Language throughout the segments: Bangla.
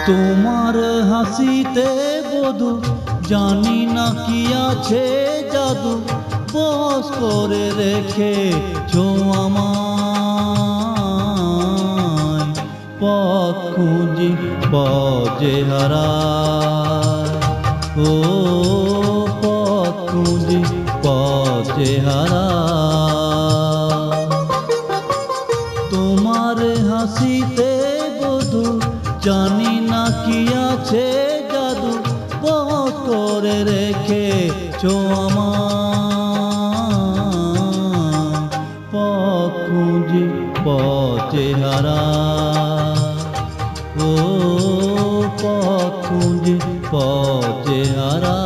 তোমার হাসিতে বধু জানি না কি আছে জাদু, বস করে রেখেছো আমায়। পথ খুঁজি পথে হারাই, ও পথ খুঁজি পথে হারাই। তোমার হাসিতে বধু জানি না কি আছে জাদু, পথ করে রেখেছো আমায়। পথ খুঁজি পথে হারাই, ও পথ খুঁজি পথে হারাই।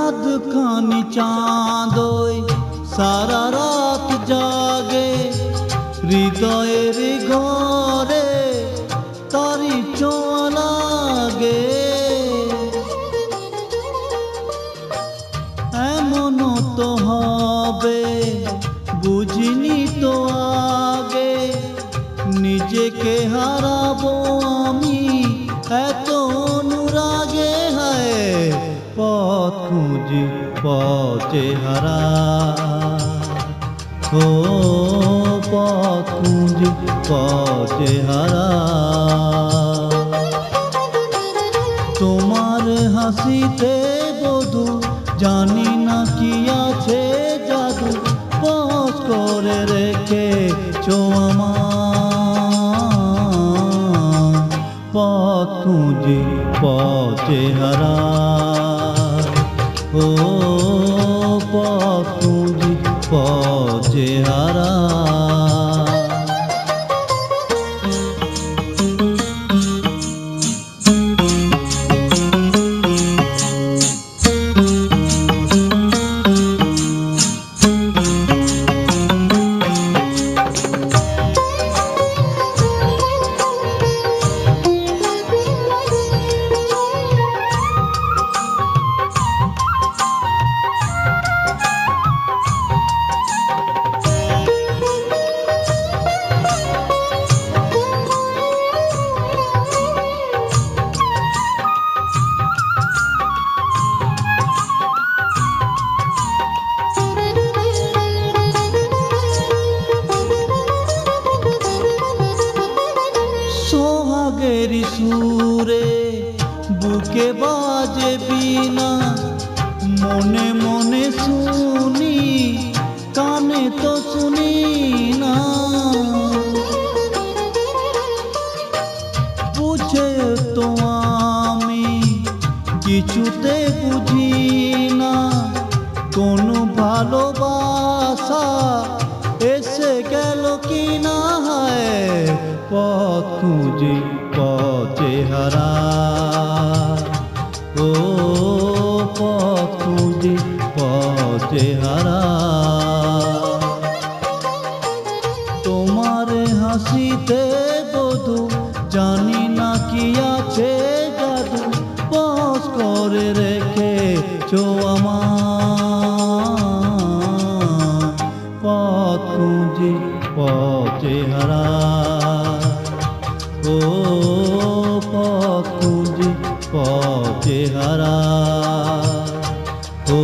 আধখানি চাঁদই সারা রাত জাগে, হৃদয়ের ঘরে তারি ছোঁয়া লাগে। এমন তো হবে বুঝিনি তো আগে, নিজেকে হারাবো আমি এত অনুরাগে। হায় পথ খুঁজি পথে হারাই, ও পথ খুঁজি পথে হারাই। তোমার হাসিতে বধু জানি না কি আছে জাদু, পথ করে রেখেছো আমায়। পথ খুঁজি পথে হারাই, ও পথ খুঁজি পথে হারাই। সোহাগের সুরে বুকে বাজে বীণা, মনে মনে শুনি কানে তো শুনি না। বুঝে তো আমি কিছুতে বুঝি না, কোনো ভালোবাসা এসে গেল কি না। হয় পথ খুঁজি পথে হারাই, ও পথ খুঁজি পথে হারাই। তোমার হাসিতে বধু জানি না কি আছে জাদু, বস করে রেখেছো আমায়। পথ খুঁজি পথে হারাই, ও পথ খুঁজি পথে হারাই, ও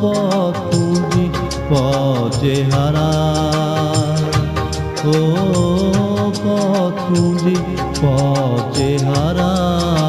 পথ খুঁজি পথে হারাই, ও পথ খুঁজি পথে হারাই।